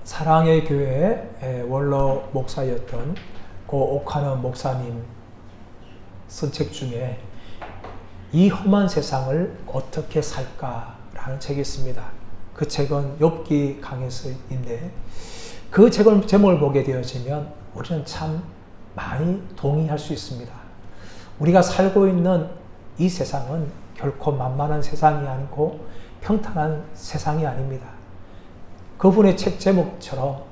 사랑의 교회 원로 목사였던 고 오카노 목사님 쓴 책 중에 이 험한 세상을 어떻게 살까라는 책이 있습니다. 그 책은 욥기 강에서인데 그 책을 제목을 보게 되어지면 우리는 참 많이 동의할 수 있습니다. 우리가 살고 있는 이 세상은 결코 만만한 세상이 아니고 평탄한 세상이 아닙니다. 그분의 책 제목처럼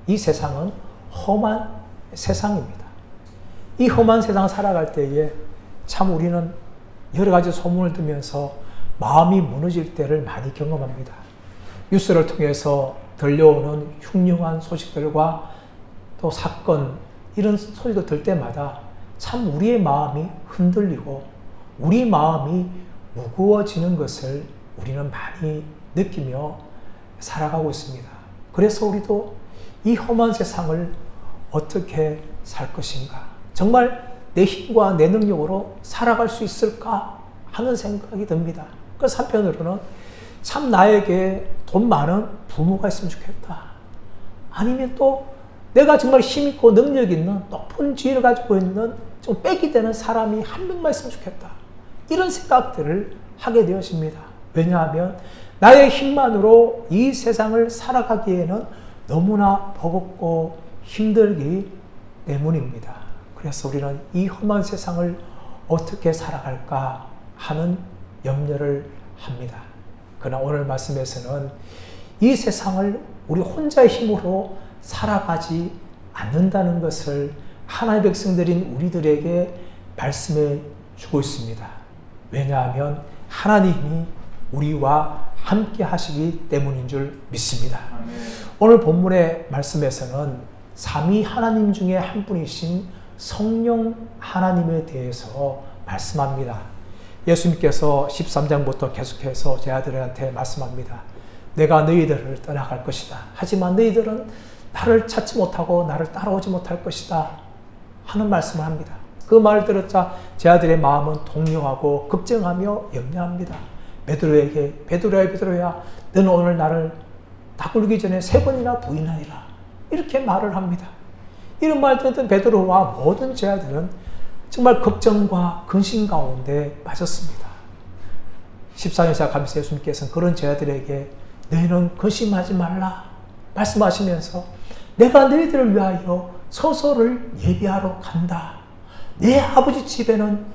이 세상은 험한 세상입니다. 이 험한 세상을 살아갈 때에 참 우리는 여러 가지 소문을 듣면서 마음이 무너질 때를 많이 경험합니다. 뉴스를 통해서 들려오는 흉흉한 소식들과 또 사건, 이런 소식을 들 때마다 참 우리의 마음이 흔들리고 우리 마음이 무거워지는 것을 우리는 많이 느끼며 살아가고 있습니다. 그래서 우리도 이 험한 세상을 어떻게 살 것인가? 정말 내 힘과 내 능력으로 살아갈 수 있을까 하는 생각이 듭니다. 그래서 한편으로는 참 나에게 돈 많은 부모가 있으면 좋겠다. 아니면 또 내가 정말 힘있고 능력 있는 높은 지위를 가지고 있는 좀 빽이 되는 사람이 한 명만 있으면 좋겠다. 이런 생각들을 하게 되어집니다. 왜냐하면 나의 힘만으로 이 세상을 살아가기에는 너무나 버겁고 힘들기 때문입니다. 그래서 우리는 이 험한 세상을 어떻게 살아갈까 하는 염려를 합니다. 그러나 오늘 말씀에서는 이 세상을 우리 혼자의 힘으로 살아가지 않는다는 것을 하나님의 백성들인 우리들에게 말씀해 주고 있습니다. 왜냐하면 하나님이 우리와 함께 하시기 때문인 줄 믿습니다. 오늘 본문의 말씀에서는 삼위 하나님 중에 한 분이신 성령 하나님에 대해서 말씀합니다. 예수님께서 13장부터 계속해서 제 아들한테 말씀합니다. 내가 너희들을 떠나갈 것이다. 하지만 너희들은 나를 찾지 못하고 나를 따라오지 못할 것이다. 하는 말씀을 합니다. 그 말을 들었자 제 아들의 마음은 동요하고 걱정하며 염려합니다. 베드로에게 베드로야 너는 오늘 나를 다 굴기 전에 3번이나 부인하리라. 이렇게 말을 합니다. 이런 말 듣던 베드로와 모든 제 아들은 정말 걱정과 근심 가운데 빠졌습니다. 14년 시작하면서 예수님께서는 그런 제 아들에게 너희는 근심하지 말라 말씀하시면서 내가 너희들을 위하여 처소를 예비하러 간다. 내 아버지 집에는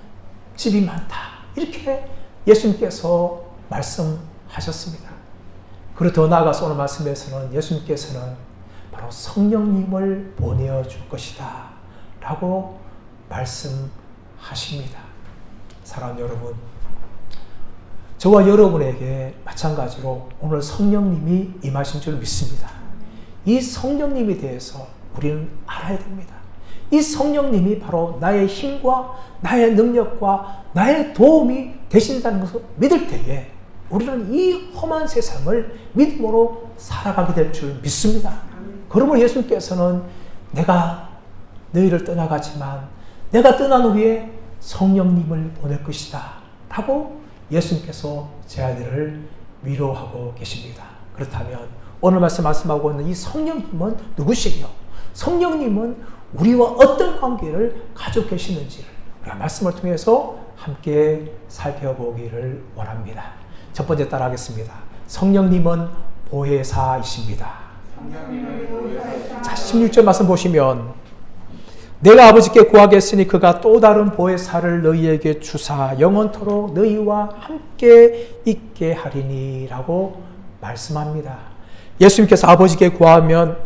집이 많다. 이렇게 예수님께서 말씀하셨습니다. 그리고 더 나아가서 오늘 말씀에서는 예수님께서는 바로 성령님을 보내줄 것이다 라고 말씀하십니다. 사랑하는 여러분, 저와 여러분에게 마찬가지로 오늘 성령님이 임하신 줄 믿습니다. 이 성령님에 대해서 우리는 알아야 됩니다. 이 성령님이 바로 나의 힘과 나의 능력과 나의 도움이 되신다는 것을 믿을 때에 우리는 이 험한 세상을 믿음으로 살아가게 될 줄 믿습니다. 그러므로 예수님께서는 내가 너희를 떠나가지만 내가 떠난 후에 성령님을 보낼 것이다 라고 예수님께서 제 아들을 위로하고 계십니다. 그렇다면 오늘 말씀하고 있는 이 성령님은 누구시며 성령님은 우리와 어떤 관계를 가지고 계시는지를 우리가 말씀을 통해서 함께 살펴보기를 원합니다. 첫 번째 따라하겠습니다. 성령님은 보혜사이십니다. 자, 16절 말씀 보시면 내가 아버지께 구하겠으니 그가 또 다른 보혜사를 너희에게 주사 영원토록 너희와 함께 있게 하리니 라고 말씀합니다. 예수님께서 아버지께 구하면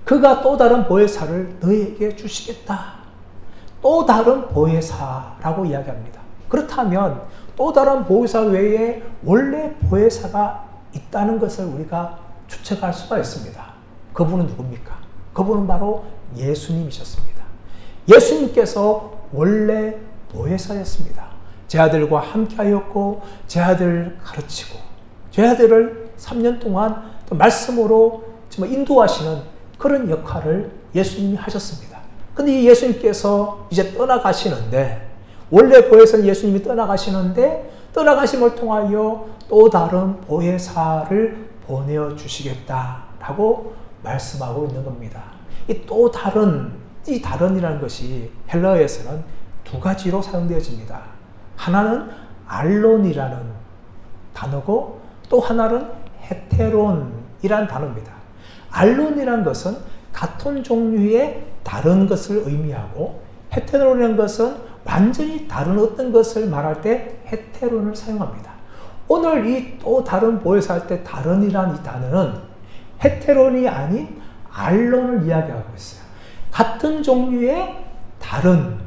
그가 또 다른 보혜사를 너희에게 주시겠다. 또 다른 보혜사라고 이야기합니다. 그렇다면 또 다른 보혜사 외에 원래 보혜사가 있다는 것을 우리가 추측할 수가 있습니다. 그분은 누굽니까? 그분은 바로 예수님이셨습니다. 예수님께서 원래 보혜사였습니다. 제 아들과 함께하였고 제 아들을 가르치고 제 아들을 3년 동안 또 말씀으로 정말 인도하시는 그런 역할을 예수님이 하셨습니다. 근데 이 예수님께서 이제 떠나가시는데 원래 보혜사는 예수님이 떠나가시는데 떠나가심을 통하여 또 다른 보혜사를 보내주시겠다라고 말씀하고 있는 겁니다. 이 다른이라는 것이 헬라어에서는 두 가지로 사용되어집니다. 하나는 알론이라는 단어고 또 하나는 헤테론이라는 단어입니다. 알론이라는 것은 같은 종류의 다른 것을 의미하고 헤테론이라는 것은 완전히 다른 어떤 것을 말할 때 헤테론을 사용합니다. 오늘 이 또 다른 보혜사 할 때 다른이라는 이 단어는 헤테론이 아닌 알론을 이야기하고 있어요. 같은 종류의 다른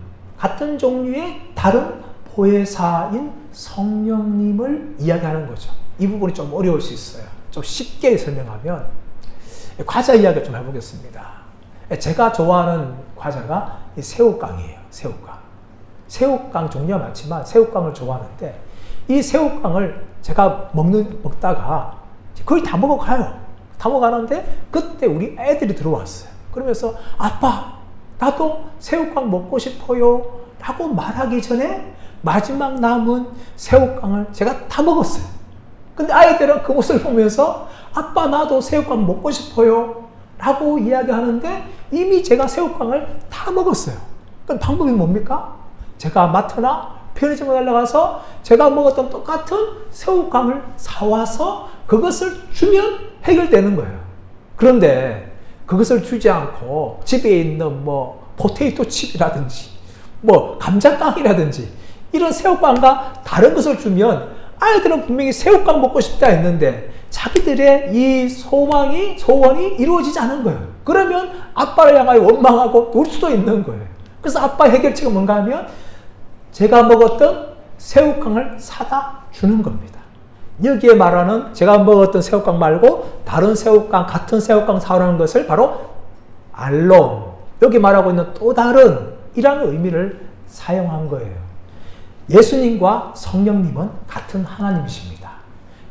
보혜사인 성령님을 이야기하는 거죠. 이 부분이 좀 어려울 수 있어요. 좀 쉽게 설명하면 과자 이야기 좀 해보겠습니다. 제가 좋아하는 과자가 이 새우깡이에요. 새우깡 종류가 많지만 새우깡을 좋아하는데 이 새우깡을 제가 먹다가 거의 다 먹어가는데 그때 우리 애들이 들어왔어요. 그러면서 아빠 나도 새우깡 먹고 싶어요 라고 말하기 전에 마지막 남은 새우깡을 제가 다 먹었어요. 근데 아이들은 그 모습을 보면서 아빠 나도 새우깡 먹고 싶어요 라고 이야기하는데 이미 제가 새우깡을 다 먹었어요. 그럼 방법이 뭡니까? 제가 마트나 편의점에 날아가서 제가 먹었던 똑같은 새우깡을 사와서 그것을 주면 해결되는 거예요. 그런데 그것을 주지 않고 집에 있는 포테이토 칩이라든지 감자깡이라든지 이런 새우깡과 다른 것을 주면 아이들은 분명히 새우깡 먹고 싶다 했는데 자기들의 이 소원이 이루어지지 않은 거예요. 그러면 아빠를 향하여 원망하고 울 수도 있는 거예요. 그래서 아빠의 해결책은 뭔가 하면 제가 먹었던 새우깡을 사다 주는 겁니다. 여기에 말하는 제가 먹었던 새우깡 말고 다른 새우깡, 같은 새우깡 사오라는 것을 바로 알론, 여기 말하고 있는 또 다른 이라는 의미를 사용한 거예요. 예수님과 성령님은 같은 하나님이십니다.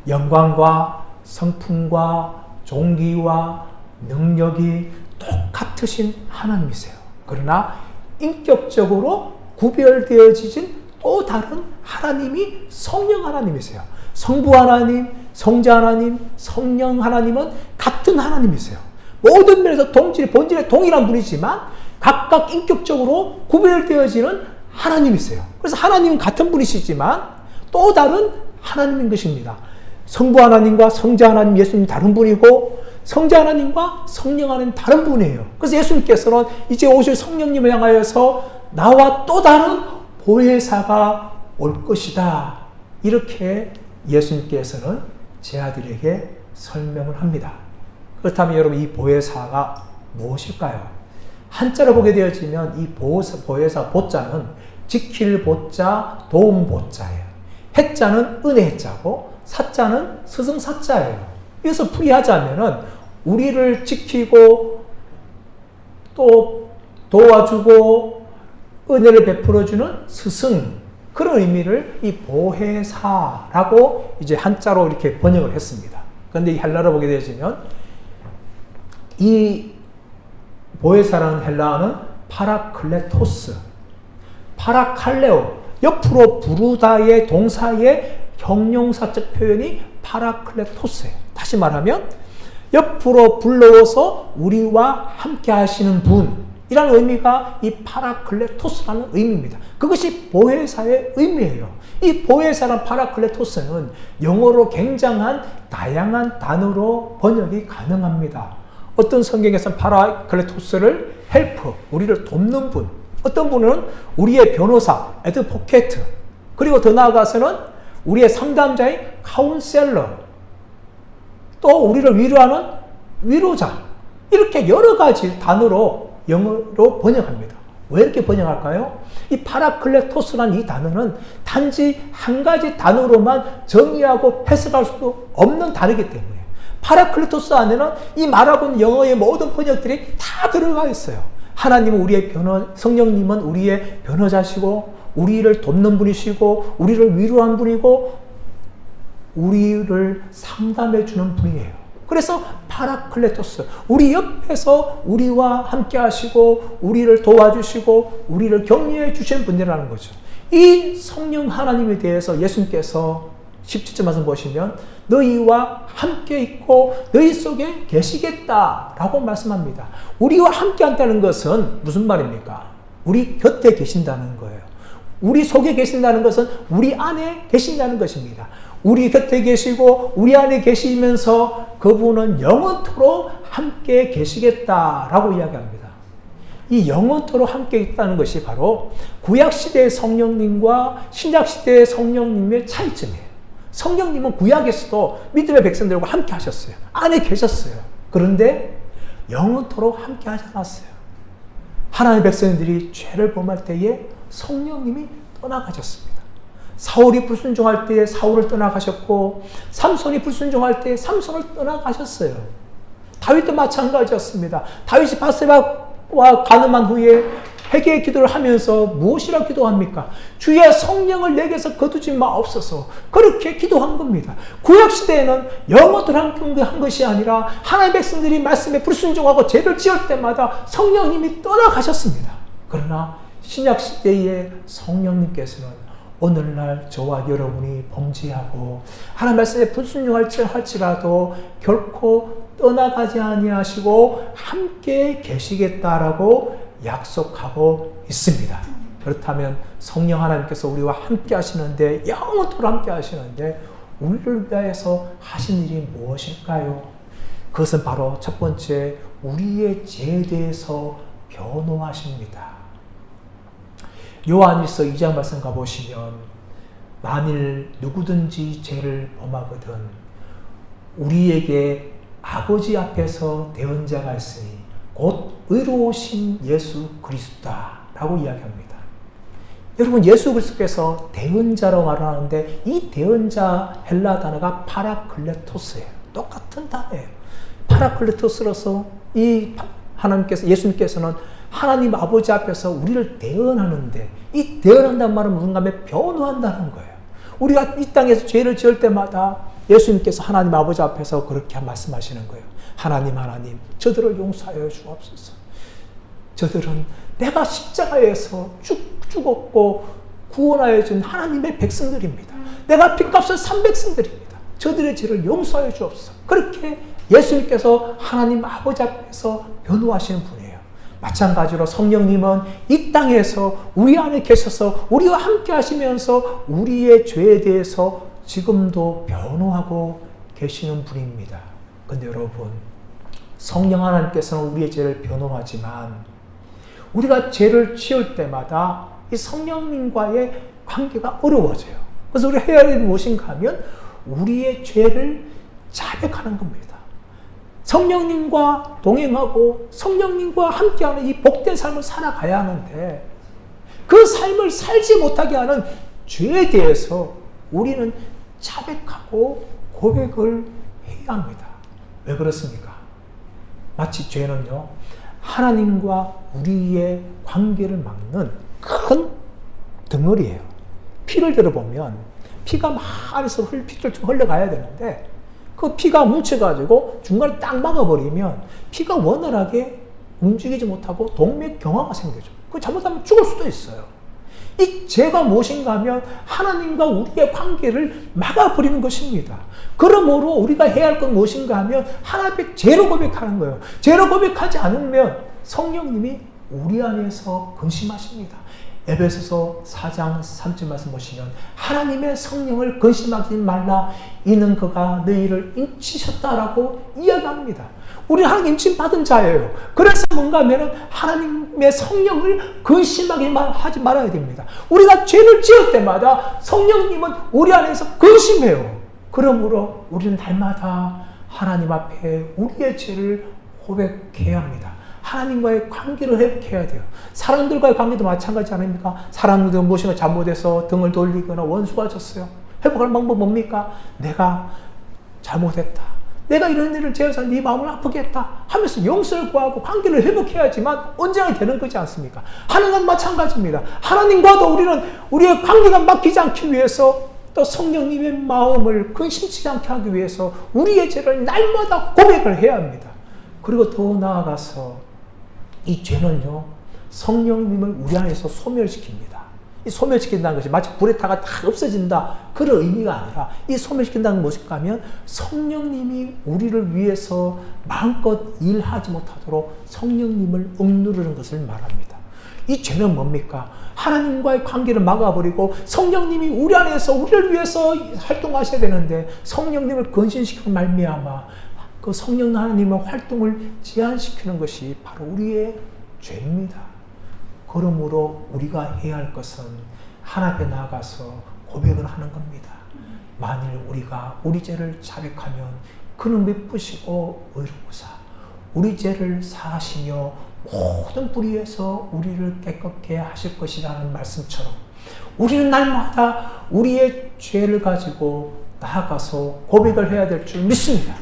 영광과 성품과 종기와 능력이 똑같으신 하나님이세요. 그러나 인격적으로 구별되어지진 또 다른 하나님이 성령 하나님이세요. 성부 하나님, 성자 하나님, 성령 하나님은 같은 하나님이세요. 모든 면에서 본질의 동일한 분이지만 각각 인격적으로 구별되어지는 하나님이세요. 그래서 하나님은 같은 분이시지만 또 다른 하나님인 것입니다. 성부 하나님과 성자 하나님, 예수님 다른 분이고 성자 하나님과 성령 하나님 다른 분이에요. 그래서 예수님께서는 이제 오실 성령님을 향하여서 나와 또 다른 보혜사가 올 것이다. 이렇게 예수님께서는 제 아들에게 설명을 합니다. 그렇다면 여러분 이 보혜사가 무엇일까요? 한자로 보게 되어지면 이 보혜사 보자는 지킬 보자, 도움 보자예요. 해자는 은혜 해자고 사자는 스승 사자예요. 그래서 풀이하자면은 우리를 지키고 또 도와주고 은혜를 베풀어주는 스승, 그런 의미를 이 보혜사라고 이제 한자로 이렇게 번역을 했습니다. 그런데 이 헬라어로 보게 되어지면 이 보혜사라는 헬라어는 파라클레토스, 파라칼레오, 옆으로 부르다의 동사의 형용사적 표현이 파라클레토스예요. 다시 말하면 옆으로 불러서 우리와 함께 하시는 분이라는 의미가 이 파라클레토스라는 의미입니다. 그것이 보혜사의 의미예요. 이 보혜사란 파라클레토스는 영어로 굉장한 다양한 단어로 번역이 가능합니다. 어떤 성경에서는 파라클레토스를 헬프, 우리를 돕는 분, 어떤 분은 우리의 변호사, 애드포케트, 그리고 더 나아가서는 우리의 상담자인 카운셀러, 또 우리를 위로하는 위로자, 이렇게 여러 가지 단어로 영어로 번역합니다. 왜 이렇게 번역할까요? 이 파라클레토스라는 이 단어는 단지 한 가지 단어로만 정의하고 해석할 수 없는 단어이기 때문에 파라클레토스 안에는 이 말하고 있는 영어의 모든 번역들이 다 들어가 있어요. 하나님은 우리의 성령님은 우리의 변호자시고 우리를 돕는 분이시고 우리를 위로한 분이고 우리를 상담해 주는 분이에요. 그래서 파라클레토스, 우리 옆에서 우리와 함께 하시고 우리를 도와주시고 우리를 격려해 주시는 분이라는 거죠. 이 성령 하나님에 대해서 예수님께서 17절 말씀 보시면 너희와 함께 있고 너희 속에 계시겠다라고 말씀합니다. 우리와 함께 한다는 것은 무슨 말입니까? 우리 곁에 계신다는 거예요. 우리 속에 계신다는 것은 우리 안에 계신다는 것입니다. 우리 곁에 계시고 우리 안에 계시면서 그분은 영원토록 함께 계시겠다라고 이야기합니다. 이 영원토록 함께 있다는 것이 바로 구약시대의 성령님과 신약시대의 성령님의 차이점이에요. 성령님은 구약에서도 믿음의 백성들과 함께 하셨어요. 안에 계셨어요. 그런데 영원토록 함께 하지 않았어요. 하나님의 백성들이 죄를 범할 때에 성령님이 떠나가셨습니다. 사울이 불순종할 때에 사울을 떠나가셨고 삼손이 불순종할 때에 삼손을 떠나가셨어요. 다윗도 마찬가지였습니다. 다윗이 밧세바와 간음한 후에 회개의 기도를 하면서 무엇이라 기도합니까? 주의 성령을 내게서 거두지 마옵소서. 그렇게 기도한 겁니다. 구약시대에는 영원토록 한 것이 아니라 하나님의 백성들이 말씀에 불순종하고 죄를 지을 때마다 성령님이 떠나가셨습니다. 그러나 신약시대의 성령님께서는 오늘날 저와 여러분이 범죄하고 하나님 말씀에 불순종할지라도 결코 떠나가지 아니하시고 함께 계시겠다라고 약속하고 있습니다. 그렇다면 성령 하나님께서 우리와 함께 하시는데 영원토록 함께 하시는데 우리를 위하여서 하신 일이 무엇일까요? 그것은 바로 첫 번째 우리의 죄에 대해서 변호하십니다. 요한일서 2장 말씀 가보시면 만일 누구든지 죄를 범하거든 우리에게 아버지 앞에서 대언자가 있으니 곧 의로우신 예수 그리스도다 라고 이야기합니다. 여러분 예수 그리스도께서 대언자라고 말하는데 이 대언자 헬라 단어가 파라클레토스예요. 똑같은 단어예요. 파라클레토스로서 이 하나님께서 예수님께서는 하나님 아버지 앞에서 우리를 대언하는데 이 대언한다는 말은 무슨 가면 변호한다는 거예요. 우리가 이 땅에서 죄를 지을 때마다 예수님께서 하나님 아버지 앞에서 그렇게 말씀하시는 거예요. 하나님 저들을 용서하여 주옵소서. 저들은 내가 십자가에서 죽었고 구원하여 준 하나님의 백성들입니다. 내가 핏값을 산 백성들입니다. 저들의 죄를 용서하여 주옵소서. 그렇게 예수님께서 하나님 아버지 앞에서 변호하시는 분이에요. 마찬가지로 성령님은 이 땅에서 우리 안에 계셔서 우리와 함께 하시면서 우리의 죄에 대해서 지금도 변호하고 계시는 분입니다. 근데 여러분, 성령 하나님께서는 우리의 죄를 변호하지만 우리가 죄를 지을 때마다 이 성령님과의 관계가 어려워져요. 그래서 우리가 해야 할 일이 무엇인가 하면 우리의 죄를 자백하는 겁니다. 성령님과 동행하고 성령님과 함께하는 이 복된 삶을 살아가야 하는데 그 삶을 살지 못하게 하는 죄에 대해서 우리는 자백하고 고백을 해야 합니다. 왜 그렇습니까? 마치 죄는요, 하나님과 우리의 관계를 막는 큰 덩어리예요. 피를 들어보면 피가 막 안에서 피를 흘러가야 되는데 그 피가 뭉쳐가지고 중간에 딱 막아버리면 피가 원활하게 움직이지 못하고 동맥경화가 생기죠. 그 잘못하면 죽을 수도 있어요. 이 죄가 무엇인가 하면 하나님과 우리의 관계를 막아버리는 것입니다. 그러므로 우리가 해야 할 건 무엇인가 하면 하나님 앞에 죄로 고백하는 거예요. 죄로 고백하지 않으면 성령님이 우리 안에서 근심하십니다. 에베소서 4장 3절 말씀 보시면 하나님의 성령을 근심하지 말라 이는 그가 너희를 인치셨다라고 이야기합니다. 우리는 하나님 인침 받은 자예요. 그래서 뭔가 하면 하나님의 성령을 근심하지 하지 말아야 됩니다. 우리가 죄를 지을 때마다 성령님은 우리 안에서 근심해요. 그러므로 우리는 날마다 하나님 앞에 우리의 죄를 고백해야 합니다. 하나님과의 관계를 회복해야 돼요. 사람들과의 관계도 마찬가지 아닙니까? 사람들도 무엇인가 잘못해서 등을 돌리거나 원수가 졌어요. 회복할 방법 뭡니까? 내가 잘못했다. 내가 이런 일을 지어서 네 마음을 아프게 했다 하면서 용서를 구하고 관계를 회복해야지만 언제나 되는 거지 않습니까? 하나님과 마찬가지입니다. 하나님과도 우리는 우리의 관계가 막히지 않기 위해서 또 성령님의 마음을 근심치 않게 하기 위해서 우리의 죄를 날마다 고백을 해야 합니다. 그리고 더 나아가서 이 죄는요, 성령님을 우리 안에서 소멸시킵니다. 이 소멸시킨다는 것이 마치 불에 타가 다 없어진다 그런 의미가 아니라 이 소멸시킨다는 것이 무엇일까 하면 성령님이 우리를 위해서 마음껏 일하지 못하도록 성령님을 억누르는 것을 말합니다. 이 죄는 뭡니까? 하나님과의 관계를 막아버리고 성령님이 우리 안에서 우리를 위해서 활동하셔야 되는데 성령님을 건신시키고 말미암아 그 성령 하나님의 활동을 제한시키는 것이 바로 우리의 죄입니다. 그러므로 우리가 해야 할 것은 하나님 앞에 나아가서 고백을 하는 겁니다. 만일 우리가 우리 죄를 자백하면 그는 미쁘시고 의로우사 우리 죄를 사하시며 모든 불의에서 우리를 깨끗게 하실 것이라는 말씀처럼 우리는 날마다 우리의 죄를 가지고 나아가서 고백을 해야 될 줄 믿습니다.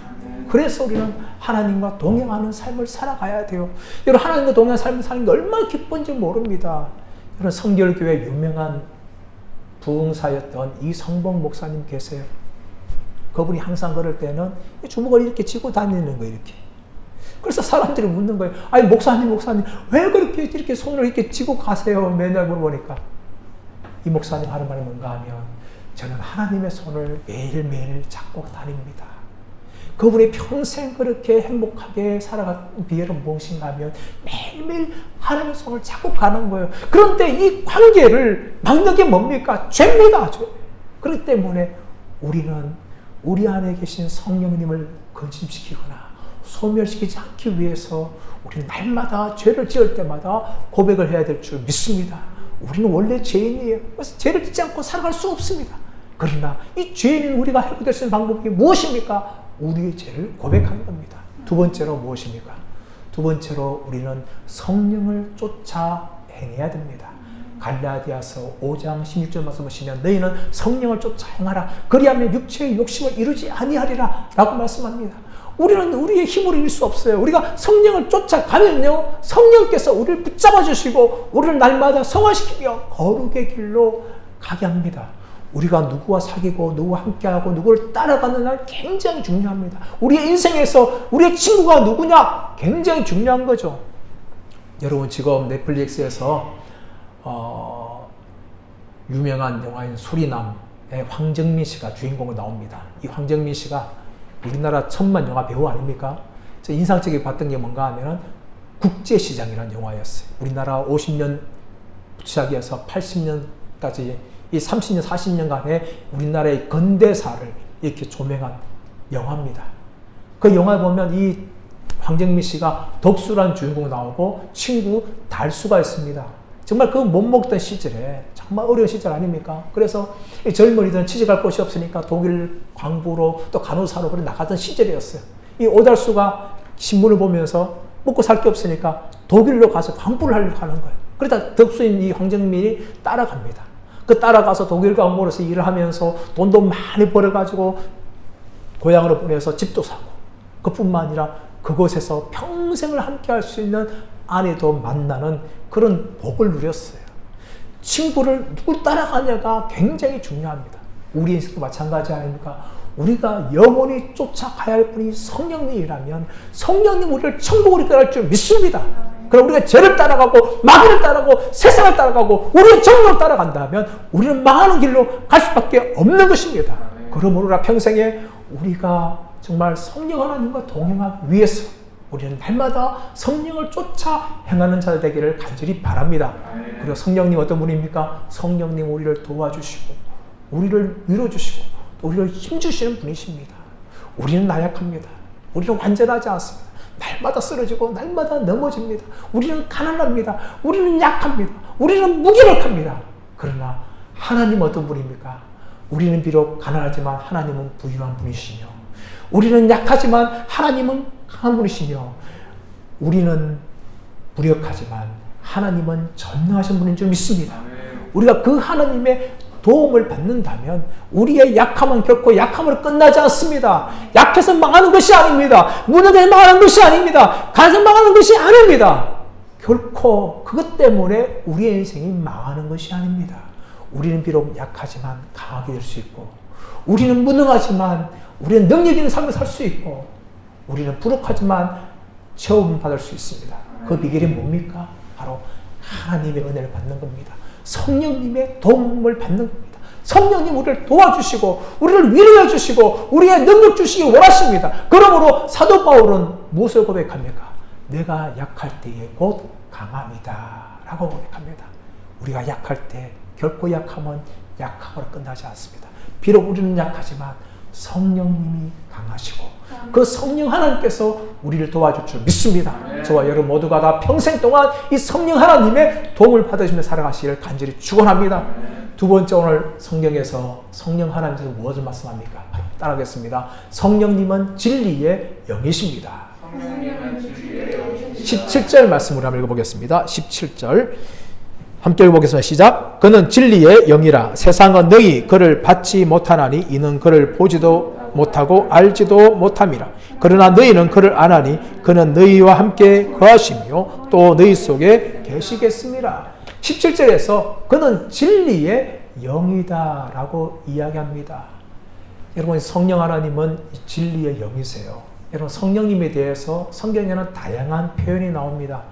그래서 우리는 하나님과 동행하는 삶을 살아가야 돼요. 여러분, 하나님과 동행하는 삶을 사는 게 얼마나 기쁜지 모릅니다. 여러분, 성결교회 유명한 부흥사였던 이성봉 목사님 계세요. 그분이 항상 그럴 때는 주먹을 이렇게 쥐고 다니는 거예요, 이렇게. 그래서 사람들이 묻는 거예요. 아니, 목사님, 왜 그렇게 이렇게 손을 이렇게 쥐고 가세요? 맨날 물어보니까. 이 목사님 하는 말이 뭔가 하면, 저는 하나님의 손을 매일매일 잡고 다닙니다. 그분이 평생 그렇게 행복하게 살아간 비결은 무엇인가 하면 매일매일 하나님의 손을 잡고 가는 거예요. 그런데 이 관계를 막는 게 뭡니까? 죄입니다. 죄. 그렇기 때문에 우리는 우리 안에 계신 성령님을 건짐시키거나 소멸시키지 않기 위해서 우리는 날마다 죄를 지을 때마다 고백을 해야 될 줄 믿습니다. 우리는 원래 죄인이에요. 그래서 죄를 짓지 않고 살아갈 수 없습니다. 그러나 이 죄인 우리가 해결될 수 있는 방법이 무엇입니까? 우리의 죄를 고백하는 겁니다. 두 번째로 무엇입니까? 두 번째로 우리는 성령을 쫓아 행해야 됩니다. 갈라디아서 5장 16절 말씀 보시면 너희는 성령을 쫓아 행하라. 그리하면 육체의 욕심을 이루지 아니하리라 라고 말씀합니다. 우리는 우리의 힘으로 이룰 수 없어요. 우리가 성령을 쫓아가면요, 성령께서 우리를 붙잡아 주시고 우리를 날마다 성화시키며 거룩의 길로 가게 합니다. 우리가 누구와 사귀고 누구와 함께하고 누구를 따라가는 날 굉장히 중요합니다. 우리의 인생에서 우리의 친구가 누구냐 굉장히 중요한 거죠. 여러분, 지금 넷플릭스에서 유명한 영화인 수리남의 황정민 씨가 주인공으로 나옵니다. 이 황정민 씨가 우리나라 천만 영화 배우 아닙니까? 저 인상적이게 봤던 게 뭔가 하면 국제시장이라는 영화였어요. 우리나라 50년 시작해서 80년까지 이 30년, 40년간의 우리나라의 근대사를 이렇게 조명한 영화입니다. 그 영화 보면 이 황정민 씨가 덕수라는 주인공 나오고 친구 달수가 있습니다. 정말 그 못 먹던 시절에 정말 어려운 시절 아닙니까? 그래서 이 젊은이들은 취직할 곳이 없으니까 독일 광부로 또 간호사로 그래 나가던 시절이었어요. 이 오달수가 신문을 보면서 먹고 살 게 없으니까 독일로 가서 광부를 하려고 하는 거예요. 그러다 덕수인 이 황정민이 따라갑니다. 그 따라가서 독일 광부로서 일을 하면서 돈도 많이 벌어가지고 고향으로 보내서 집도 사고, 그뿐만 아니라 그곳에서 평생을 함께 할 수 있는 아내도 만나는 그런 복을 누렸어요. 친구를 누굴 따라가냐가 굉장히 중요합니다. 우리 인생도 마찬가지 아닙니까? 우리가 영원히 쫓아가야 할 분이 성령님이라면 성령님 우리를 천국으로 이끌어갈 줄 믿습니다. 그럼 우리가 죄를 따라가고 마귀를 따라가고 세상을 따라가고 우리의 정욕을 따라간다면 우리는 망하는 길로 갈 수밖에 없는 것입니다. 그러므로 평생에 우리가 정말 성령 하나님과 동행하기 위해서 우리는 날마다 성령을 쫓아 행하는 자 되기를 간절히 바랍니다. 그리고 성령님 어떤 분입니까? 성령님 우리를 도와주시고 우리를 위로주시고 또 우리를 힘주시는 분이십니다. 우리는 나약합니다. 우리는 완전하지 않습니다. 날마다 쓰러지고 날마다 넘어집니다. 우리는 가난합니다. 우리는 약합니다. 우리는 무기력합니다. 그러나 하나님 어떤 분입니까? 우리는 비록 가난하지만 하나님은 부유한 분이시며 우리는 약하지만 하나님은 강한 분이시며 우리는 무력하지만 하나님은 전능하신 분인 줄 믿습니다. 우리가 그 하나님의 도움을 받는다면 우리의 약함은 결코 약함으로 끝나지 않습니다. 약해서 망하는 것이 아닙니다. 무너져 망하는 것이 아닙니다. 가서 망하는 것이 아닙니다. 결코 그것 때문에 우리의 인생이 망하는 것이 아닙니다. 우리는 비록 약하지만 강하게 될 수 있고 우리는 무능하지만 우리는 능력 있는 삶을 살 수 있고 우리는 부족하지만 체험받을 수 있습니다. 그 비결이 뭡니까? 바로 하나님의 은혜를 받는 겁니다. 성령님의 도움을 받는 겁니다. 성령님 우리를 도와주시고 우리를 위로해 주시고 우리의 능력 주시기 원하십니다. 그러므로 사도 바울은 무엇을 고백합니까? 내가 약할 때에 곧 강함이다 라고 고백합니다. 우리가 약할 때 결코 약함은 약함으로 끝나지 않습니다. 비록 우리는 약하지만 성령님이 강하시고 그 성령 하나님께서 우리를 도와줄 줄 믿습니다. 저와 여러분 모두가 다 평생 동안 이 성령 하나님의 도움을 받으시며 살아가시기를 간절히 축원합니다. 두 번째, 오늘 성경에서 성령 하나님께서 무엇을 말씀합니까? 따라하겠습니다. 성령님은 진리의 영이십니다. 17절 말씀으로 한번 읽어보겠습니다. 17절 함께 읽어보겠습니다. 시작. 그는 진리의 영이라. 세상은 너희 그를 받지 못하나니 이는 그를 보지도 못하고 알지도 못함이라. 그러나 너희는 그를 아나니 그는 너희와 함께 거하시며 또 너희 속에 계시겠습니다. 17절에서 그는 진리의 영이다 라고 이야기합니다. 여러분, 성령 하나님은 진리의 영이세요. 여러분, 성령님에 대해서 성경에는 다양한 표현이 나옵니다.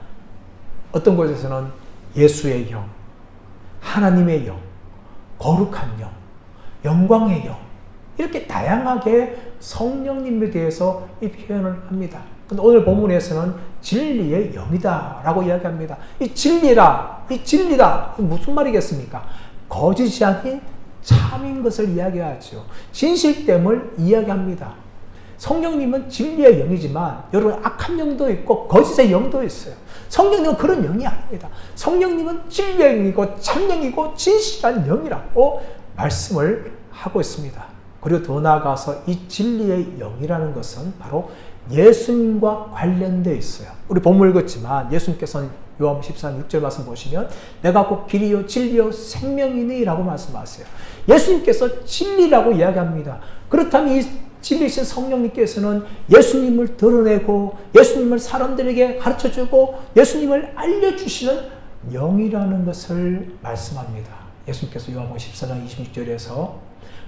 어떤 곳에서는 예수의 영, 하나님의 영, 거룩한 영, 영광의 영, 이렇게 다양하게 성령님에 대해서 이 표현을 합니다. 근데 오늘 본문에서는 진리의 영이다 라고 이야기합니다. 이 진리다, 무슨 말이겠습니까? 거짓이 아닌 참인 것을 이야기하죠. 진실됨을 이야기합니다. 성령님은 진리의 영이지만 여러분, 악한 영도 있고 거짓의 영도 있어요. 성령님은 그런 영이 아닙니다. 성령님은 진리의 영이고 참영이고 진실한 영이라고 말씀을 하고 있습니다. 그리고 더 나아가서 이 진리의 영이라는 것은 바로 예수님과 관련되어 있어요. 우리 본문 읽었지만 예수님께서는 요한 14장 6절 말씀 보시면 내가 곧 길이요 진리요 생명이니 라고 말씀하세요. 예수님께서 진리라고 이야기합니다. 그렇다면 이 진리신 성령님께서는 예수님을 드러내고 예수님을 사람들에게 가르쳐주고 예수님을 알려주시는 영이라는 것을 말씀합니다. 예수님께서 요한복음 14장 26절에서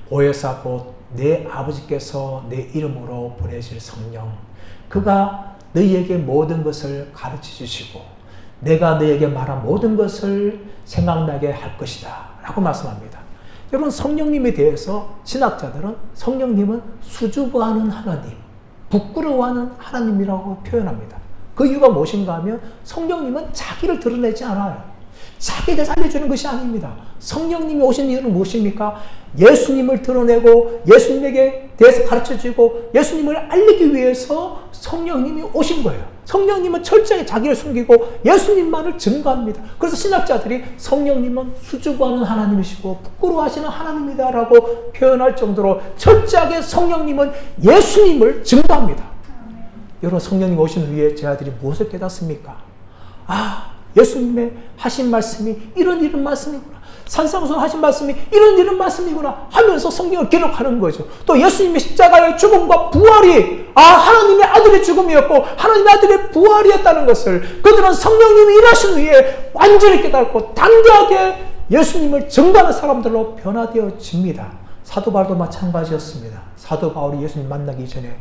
보혜사 곧 내 아버지께서 내 이름으로 보내실 성령, 그가 너희에게 모든 것을 가르쳐주시고 내가 너희에게 말한 모든 것을 생각나게 할 것이다 라고 말씀합니다. 여러분, 성령님에 대해서 신학자들은 성령님은 수줍어하는 하나님, 부끄러워하는 하나님이라고 표현합니다. 그 이유가 무엇인가 하면 성령님은 자기를 드러내지 않아요. 자기에 대해서 알려주는 것이 아닙니다. 성령님이 오신 이유는 무엇입니까? 예수님을 드러내고 예수님에게 대해서 가르쳐주고 예수님을 알리기 위해서 성령님이 오신 거예요. 성령님은 철저하게 자기를 숨기고 예수님만을 증거합니다. 그래서 신학자들이 성령님은 수줍어하는 하나님이시고 부끄러워하시는 하나님이다라고 표현할 정도로 철저하게 성령님은 예수님을 증거합니다. 여러분, 성령님 오신 후에 제 아들이 무엇을 깨닫습니까? 예수님의 하신 말씀이 이런 말씀이구나. 산상수훈 하신 말씀이 이런 말씀이구나 하면서 성경을 기록하는 거죠. 또 예수님의 십자가의 죽음과 부활이 하나님의 아들의 죽음이었고 하나님의 아들의 부활이었다는 것을 그들은 성령님이 일하신 후에 완전히 깨닫고 당대하게 예수님을 증거하는 사람들로 변화되어집니다. 사도 바울도 마찬가지였습니다. 사도 바울이 예수님 만나기 전에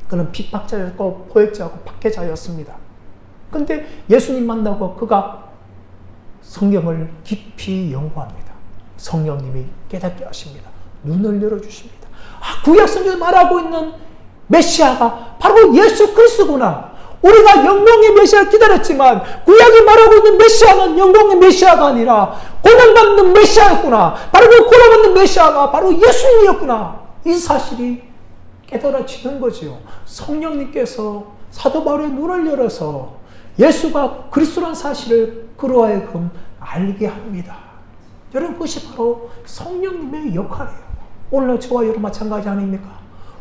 그는 핍박자였고 포획자였고 박해자였습니다. 근데 예수님 만나고 그가 성경을 깊이 연구합니다. 성령님이 깨닫게 하십니다. 눈을 열어주십니다. 구약 성경에서 말하고 있는 메시아가 바로 예수 그리스도구나. 우리가 영광의 메시아를 기다렸지만 구약이 말하고 있는 메시아는 영광의 메시아가 아니라 고난받는 메시아였구나. 바로 그 고난받는 메시아가 바로 예수님이었구나. 이 사실이 깨달아지는 거지요. 성령님께서 사도 바울의 눈을 열어서 예수가 그리스도라는 사실을 그로 하여금 알게 합니다. 여러분, 그것이 바로 성령님의 역할이에요. 오늘 저와 여러분 마찬가지 아닙니까?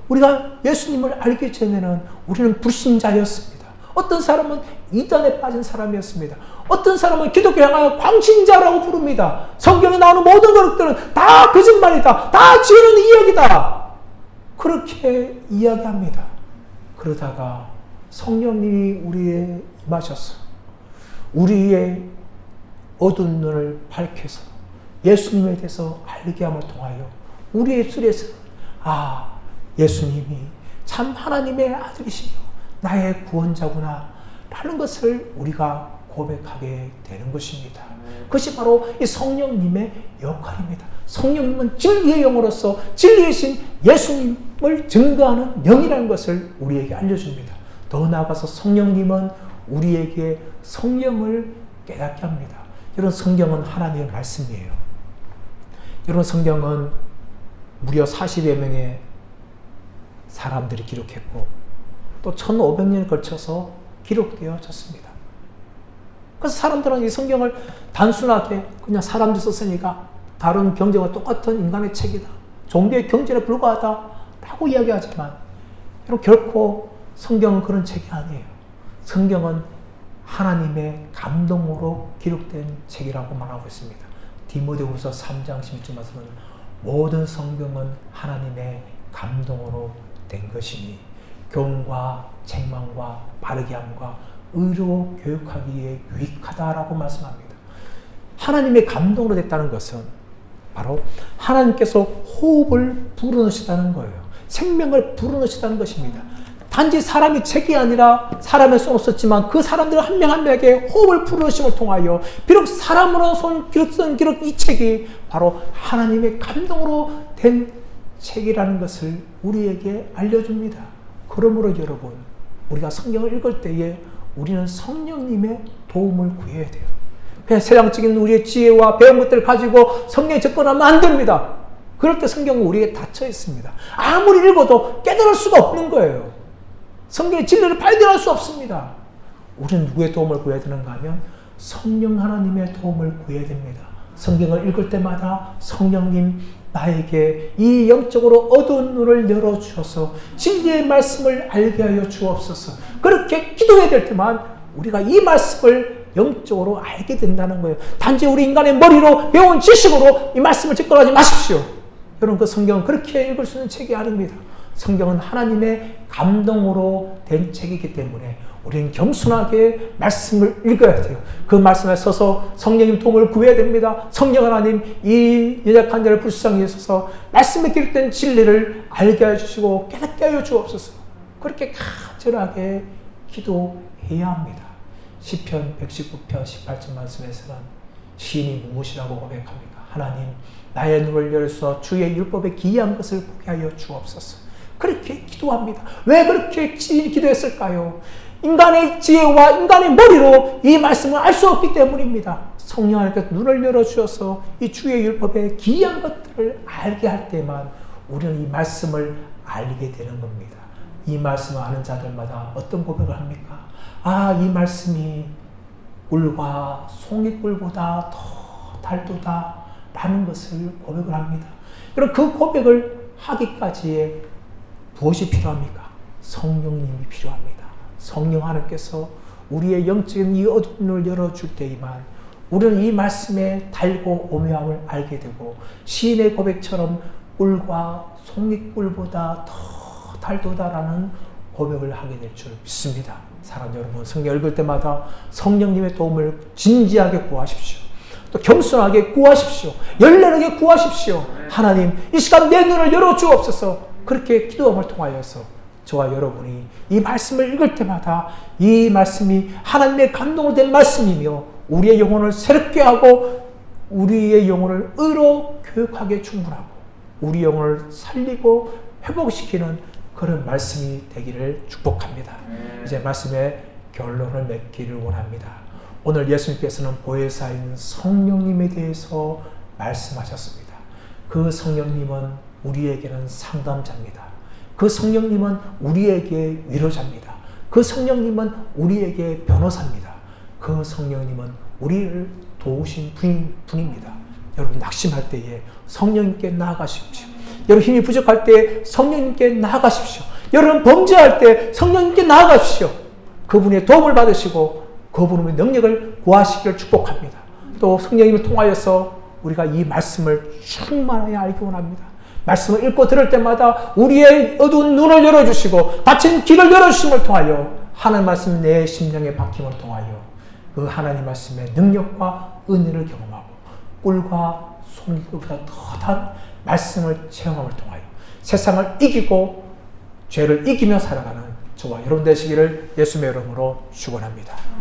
우리가 예수님을 알기 전에는 우리는 불신자였습니다. 어떤 사람은 이단에 빠진 사람이었습니다. 어떤 사람은 기독교를 향하여 광신자라고 부릅니다. 성경에 나오는 모든 것들은 다 거짓말이다. 다 지어낸 이야기다. 그렇게 이야기합니다. 그러다가 성령님이 우리에 임하셔서 우리의 어두운 눈을 밝혀서 예수님에 대해서 알게 함을 통하여 우리의 입술에서 예수님이 참 하나님의 아들이시며 나의 구원자구나 라는 것을 우리가 고백하게 되는 것입니다. 그것이 바로 이 성령님의 역할입니다. 성령님은 진리의 영으로서 진리의 신 예수님을 증거하는 영이라는 것을 우리에게 알려줍니다. 더 나아가서 성령님은 우리에게 성령을 깨닫게 합니다. 이런 성경은 하나님의 말씀이에요. 이런 성경은 무려 40여 명의 사람들이 기록했고 또 1500년에 걸쳐서 기록되어졌습니다. 그래서 사람들은 이 성경을 단순하게 그냥 사람들이 썼으니까 다른 경제와 똑같은 인간의 책이다, 종교의 경전에 불과하다 라고 이야기하지만 여러분, 결코 성경은 그런 책이 아니에요. 성경은 하나님의 감동으로 기록된 책이라고 말하고 있습니다. 디모데후서 3장 11절에서는 모든 성경은 하나님의 감동으로 된 것이니 교훈과 책망과 바르게 함과 의로 교육하기에 유익하다라고 말씀합니다. 하나님의 감동으로 됐다는 것은 바로 하나님께서 호흡을 불어넣으시다는 거예요. 생명을 불어넣으시다는 것입니다. 단지 사람이 책이 아니라 사람의 손으로 썼지만 그 사람들 한 명 한 명에게 호흡을 불어넣으심을 통하여 비록 사람으로 손 쓴 기록 이 책이 바로 하나님의 감동으로 된 책이라는 것을 우리에게 알려줍니다. 그러므로 여러분, 우리가 성경을 읽을 때에 우리는 성령님의 도움을 구해야 돼요. 그냥 세상적인 우리의 지혜와 배운 것들을 가지고 성경에 접근하면 안 됩니다. 그럴 때 성경은 우리에게 닫혀 있습니다. 아무리 읽어도 깨달을 수가 없는 거예요. 성경의 진리를 발견할 수 없습니다. 우리는 누구의 도움을 구해야 되는가 하면 성령 하나님의 도움을 구해야 됩니다. 성경을 읽을 때마다 성령님, 나에게 이 영적으로 어두운 눈을 열어주셔서 진리의 말씀을 알게 하여 주옵소서. 그렇게 기도해야 될 때만 우리가 이 말씀을 영적으로 알게 된다는 거예요. 단지 우리 인간의 머리로 배운 지식으로 이 말씀을 접근하지 마십시오. 여러분, 그 성경은 그렇게 읽을 수 있는 책이 아닙니다. 성경은 하나님의 감동으로 된 책이기 때문에 우리는 겸손하게 말씀을 읽어야 돼요. 그 말씀에 서서 성령님 도움을 구해야 됩니다. 성령 하나님, 이 연약한 자를 불쌍히 여기셔서 말씀에 기록된 진리를 알게 해주시고 깨닫게 하여 주옵소서. 그렇게 간절하게 기도해야 합니다. 시편 119편 18절 말씀에서는 시인이 무엇이라고 고백합니까? 하나님, 나의 눈을 열어서 주의 율법에 기이한 것을 보게 하여 주옵소서. 그렇게 기도합니다. 왜 그렇게 기도했을까요? 인간의 지혜와 인간의 머리로 이 말씀을 알 수 없기 때문입니다. 성령 하나님께서 눈을 열어주셔서 이 주의 율법의 기이한 것들을 알게 할 때만 우리는 이 말씀을 알게 되는 겁니다. 이 말씀을 아는 자들마다 어떤 고백을 합니까? 아, 이 말씀이 꿀과 송이꿀보다 더 달도다 라는 것을 고백을 합니다. 그럼 그 고백을 하기까지의 무엇이 필요합니까? 성령님이 필요합니다. 성령 하나님께서 우리의 영적인 이 어두운 눈을 열어줄 때에만 우리는 이 말씀의 달고 오묘함을 알게 되고 시인의 고백처럼 꿀과 송이꿀보다 더 달도다라는 고백을 하게 될 줄 믿습니다. 사랑하는 여러분, 성경 읽을 때마다 성령님의 도움을 진지하게 구하십시오. 또 겸손하게 구하십시오. 열렬하게 구하십시오. 하나님, 이 시간 내 눈을 열어주옵소서. 그렇게 기도함을 통하여서 저와 여러분이 이 말씀을 읽을 때마다 이 말씀이 하나님의 감동으로 된 말씀이며 우리의 영혼을 새롭게 하고 우리의 영혼을 의로 교육하게 충분하고 우리 영혼을 살리고 회복시키는 그런 말씀이 되기를 축복합니다. 이제 말씀의 결론을 맺기를 원합니다. 오늘 예수님께서는 보혜사인 성령님에 대해서 말씀하셨습니다. 그 성령님은 우리에게는 상담자입니다. 그 성령님은 우리에게 위로자입니다. 그 성령님은 우리에게 변호사입니다. 그 성령님은 우리를 도우신 분입니다. 여러분, 낙심할 때에 성령님께 나아가십시오. 여러분, 힘이 부족할 때 성령님께 나아가십시오. 여러분, 범죄할 때 성령님께 나아가십시오. 그분의 도움을 받으시고 그분의 능력을 구하시기를 축복합니다. 또 성령님을 통하여서 우리가 이 말씀을 충만하게 알기 원합니다. 말씀을 읽고 들을 때마다 우리의 어두운 눈을 열어주시고 닫힌 길을 열어주심을 통하여 하나님 말씀 내 심령에 박힘을 통하여 그 하나님 말씀의 능력과 은혜를 경험하고 꿀과 송이보다 더 단 말씀을 체험함을 통하여 세상을 이기고 죄를 이기며 살아가는 저와 여러분 되시기를 예수님의 이름으로 축원합니다.